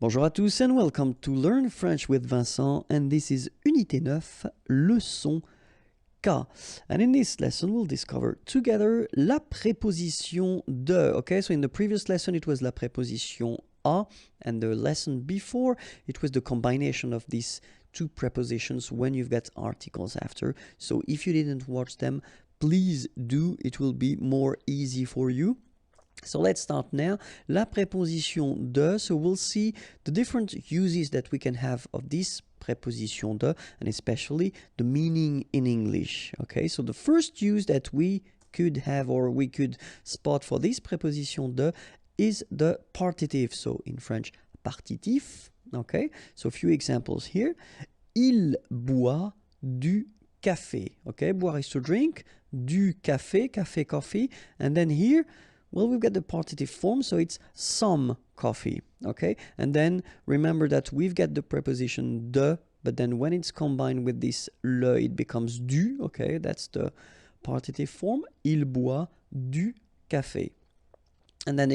Bonjour à tous and welcome to Learn French with Vincent, and this is Unité 9, leçon K. And in this lesson we'll discover together la préposition de. Okay, so in the previous lesson it was la préposition a, and the lesson before it was the combination of these two prepositions when you've got articles after. So if you didn't watch them, please do, it will be more easy for you. So let's start now. La préposition de, so we'll see the different uses that we can have of this preposition de, and especially the meaning in English. Okay, so the first use that we could have or we could spot for this preposition de is the partitive. So in French, partitif. Okay, so a few examples here. Il boit du café. Okay, boire is to drink, du café, café, coffee, and then here, well, we've got the partitive form, so it's some coffee, okay? And then remember that we've got the preposition de, but then when it's combined with this le, it becomes du, okay? That's the partitive form. Il boit du café. And then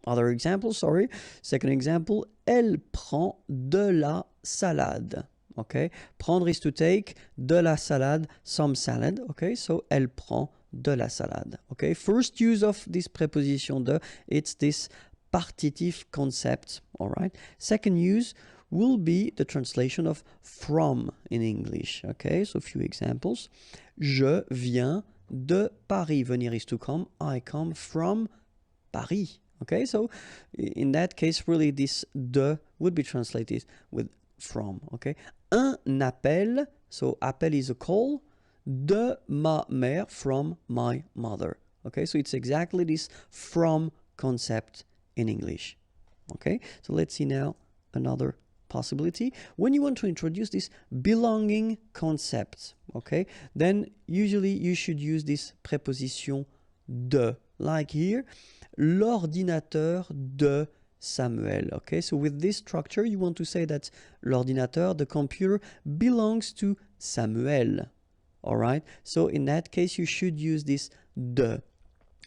other example, sorry. Second example, elle prend de la salade. Okay, prendre is to take, de la salade, some salad. Okay, so elle prend de la salade. Okay, first use of this preposition de, it's this partitive concept. All right, second use will be the translation of from in English. Okay, so a few examples. Je viens de Paris. Venir is to come. I come from Paris. Okay, so in that case, really this de would be translated with from. Okay, un appel, so appel is a call, de ma mère, from my mother. Okay, so it's exactly this from concept in English. Okay, so let's see now another possibility. When you want to introduce this belonging concept, okay, then usually you should use this preposition de, like here, l'ordinateur de Samuel. Okay, so with this structure, you want to say that l'ordinateur, the computer, belongs to Samuel. All right, so in that case, you should use this de.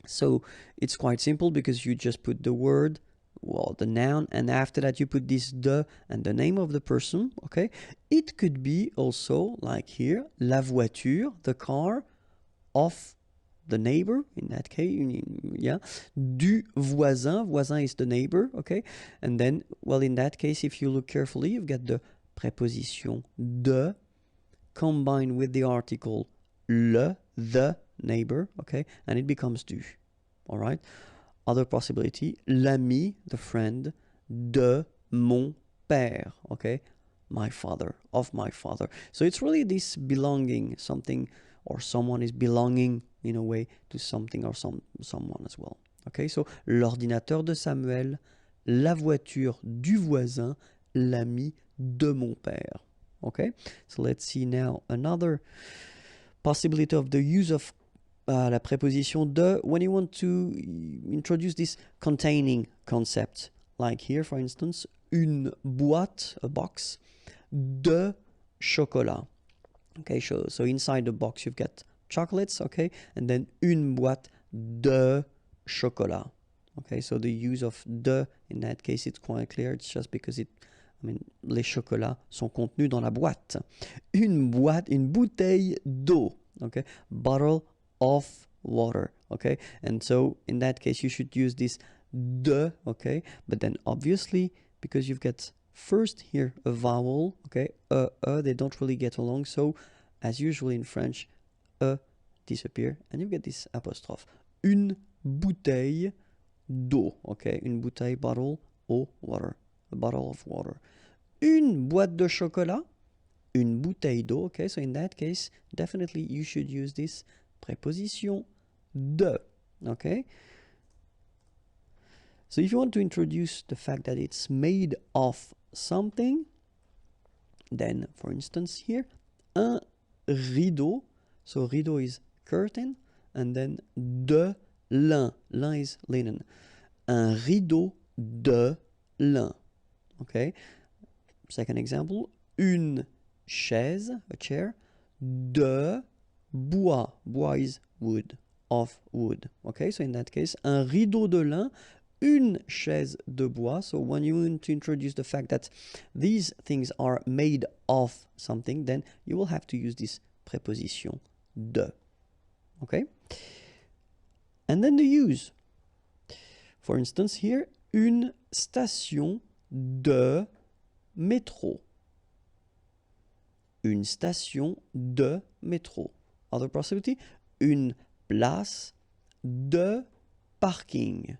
So it's quite simple because you just put the word, well, the noun, and after that you put this de and the name of the person. Okay, it could be also like here, la voiture, the car, of the neighbor, in that case, yeah, du voisin, voisin is the neighbor, okay, and then, well, in that case, if you look carefully, you've got the preposition de combined with the article le, the neighbor, okay, and it becomes du, all right. Other possibility, l'ami, the friend, de mon père, okay, my father, of my father. So it's really this belonging, something or someone is belonging in a way to something or someone as well. Okay, so l'ordinateur de Samuel, la voiture du voisin, l'ami de mon père. Okay, so let's see now another possibility of the use of la préposition de when you want to introduce this containing concept. Like here, for instance, une boîte, a box, de chocolat. Okay, so inside the box you've got chocolates, okay, and then une boîte de chocolat. Okay, so the use of de in that case it's quite clear. It's just because les chocolats sont contenus dans la boîte. Une bouteille d'eau. Okay, bottle of water. Okay, and so in that case you should use this de. Okay, but then obviously because you've got first here a vowel, okay, they don't really get along, so as usual in French, disappear, and you get this apostrophe. Une bouteille d'eau, okay, une bouteille, bottle, eau, water, a bottle of water. Une boîte de chocolat, une bouteille d'eau, okay, so in that case, definitely you should use this preposition de, okay. So if you want to introduce the fact that it's made of something, then for instance here, un rideau, so rideau is curtain, and then de lin, lin is linen, un rideau de lin. Okay, second example, une chaise, a chair, de bois, bois is wood, of wood. Okay, so in that case, un rideau de lin, une chaise de bois. So when you want to introduce the fact that these things are made of something, then you will have to use this preposition de. Okay? And then the use. For instance, here, une station de métro. Une station de métro. Other possibility, une place de parking.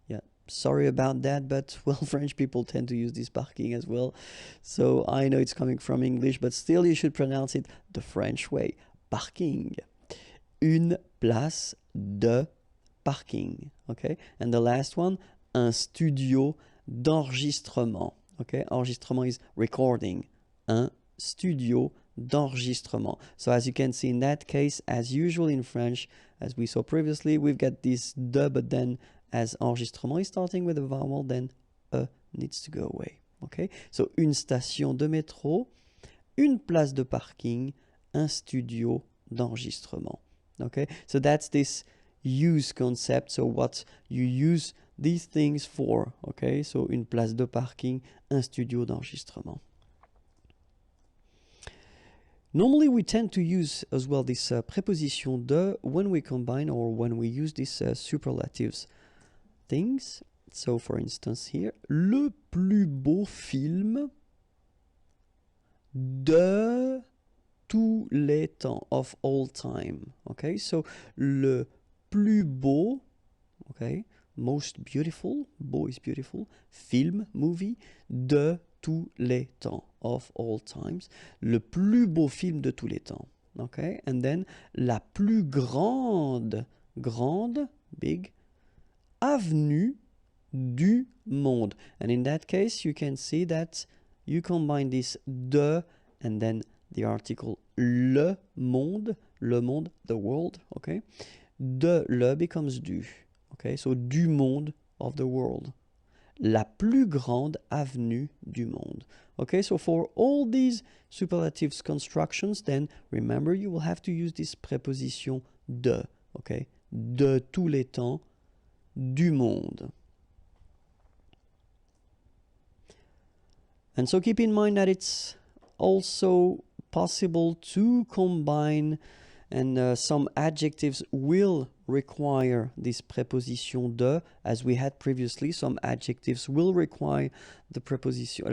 Yeah, sorry about that, but well, French people tend to use this parking as well. So I know it's coming from English, but still you should pronounce it the French way. Parking. Une place de parking. Okay, and the last one, un studio d'enregistrement. Okay, enregistrement is recording. Un studio d'enregistrement. So as you can see in that case, as usual in French, as we saw previously, we've got this de, but then as enregistrement is starting with a vowel, then needs to go away. Okay, so une station de métro, une place de parking, un studio d'enregistrement. Okay, so that's this use concept. So what you use these things for. Okay, so une place de parking, un studio d'enregistrement. Normally, we tend to use as well this preposition de when we combine or when we use these superlatives things. So, for instance, here, le plus beau film de tous les temps, of all time. Okay, so le plus beau, okay, most beautiful, beau is beautiful, film, movie, de tous les temps, of all times, le plus beau film de tous les temps. Okay, and then la plus grande, big, avenue du monde. And in that case, you can see that you combine this de and then the article le monde, the world, okay? De le becomes du, okay? So du monde, of the world. La plus grande avenue du monde. Okay, so for all these superlatives constructions, then remember you will have to use this preposition de, okay? De tous les temps, du monde. And so keep in mind that it's also possible to combine, and some adjectives will require this preposition de, as we had previously. Some adjectives will require the preposition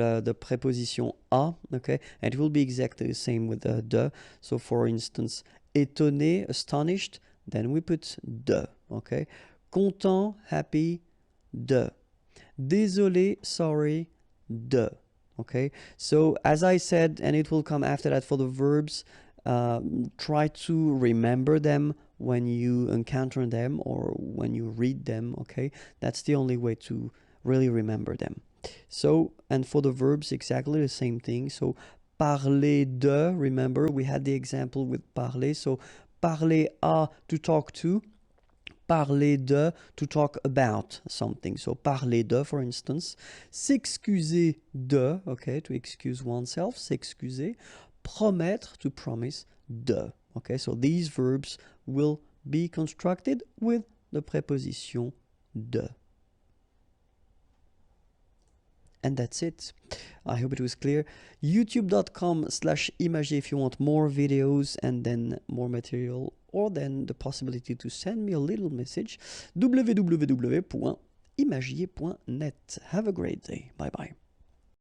a, okay, and it will be exactly the same with the de. So for instance, étonné, astonished, then we put de, okay. Content, happy, de. Désolé, sorry, de. Okay, so as I said, and it will come after that for the verbs, try to remember them when you encounter them or when you read them, okay? That's the only way to really remember them. So, and for the verbs, exactly the same thing. So, parler de, remember, we had the example with parler. So, parler à, to talk to. Parler de, to talk about something. So, parler de, for instance. S'excuser de, okay, to excuse oneself, s'excuser. Promettre, to promise, de. Okay, so these verbs will be constructed with the preposition de. And that's it. I hope it was clear. youtube.com/imagier if you want more videos and then more material, or then the possibility to send me a little message. www.imagier.net. Have a great day. Bye bye.